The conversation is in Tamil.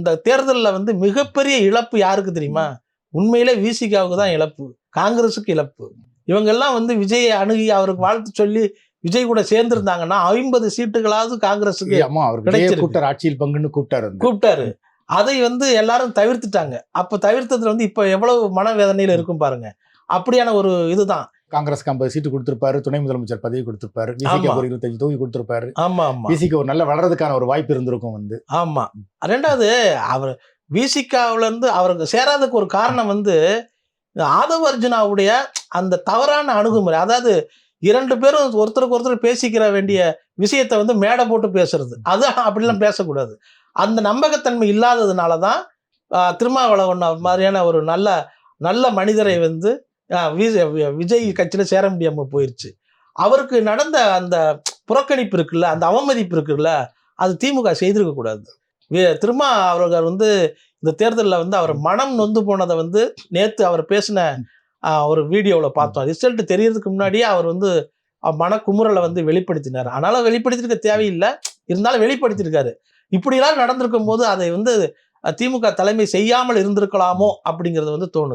இந்த தேர்தலில் வந்து மிகப்பெரிய இழப்பு யாருக்கு தெரியுமா? உண்மையிலே விசிகாவுக்கு தான் இழப்பு, காங்கிரஸுக்கு இழப்பு. இவங்கெல்லாம் வந்து விஜயை அணுகி அவருக்கு வாழ்த்து சொல்லி விஜய் கூட சேர்ந்திருந்தாங்கன்னா 50 சீட்டுகளாவது காங்கிரஸுக்கு கூப்பிட்டார், ஆட்சியில் பங்குன்னு கூப்பிட்டாரு. அதை வந்து எல்லாரும் தவிர்த்துட்டாங்க. அப்ப தவிர்த்ததுல வந்து இப்ப எவ்வளவு மனவேதனையில இருக்கும் பாருங்க. அப்படியான ஒரு இதுதான். காங்கிரஸ்க்கு 50 சீட்டு கொடுத்திருப்பாரு, துணை முதலமைச்சர் பதவி கொடுத்திருப்பாரு, விசிக்கு ஒரு 25 தொகுதி கொடுத்திருப்பாரு. ஆமா ஆமா, விசிக்கு ஒரு நல்ல வளர்றதுக்கான ஒரு வாய்ப்பு இருந்திருக்கும் வந்து. ஆமா. ரெண்டாவது அவர் விசிகாவுல இருந்து அவருக்கு சேராததுக்கு ஒரு காரணம் வந்து ஆதவ அர்ஜுனாவுடைய அந்த தவறான அணுகுமுறை. அதாவது 2 பேரும் ஒருத்தருக்கு ஒருத்தர் பேசிக்கிற வேண்டிய விஷயத்தை வந்து மேடை போட்டு பேசுறது, அது அப்படிலாம் பேசக்கூடாது. அந்த நம்பகத்தன்மை இல்லாததுனால தான் திருமாவளவன் மாதிரியான ஒரு நல்ல நல்ல மனிதரை வந்து விஜய் கட்சியில் சேர முடியாமல் போயிடுச்சு. அவருக்கு நடந்த அந்த புறக்கணிப்பு இருக்குல்ல, அந்த அவமதிப்பு இருக்குல்ல, அது திமுக செய்திருக்க கூடாது. திருமா அவர்கள் வந்து இந்த தேர்தலில் வந்து அவர் மனம் நொந்து போனதை வந்து நேற்று அவர் பேசின ஒரு வீடியோவில் பார்த்தோம். ரிசல்ட் தெரியறதுக்கு முன்னாடியே அவர் வந்து மனக்குமுறலை வந்து வெளிப்படுத்தினார். ஆனாலும் வெளிப்படுத்திருக்க தேவையில்லை, இருந்தாலும் வெளிப்படுத்தியிருக்காரு. இப்படிலாம் நடந்திருக்கும் போது அதை வந்து திமுக தலைமை செய்யாமல் இருந்திருக்கலாமோ அப்படிங்கிறது வந்து தோணுது.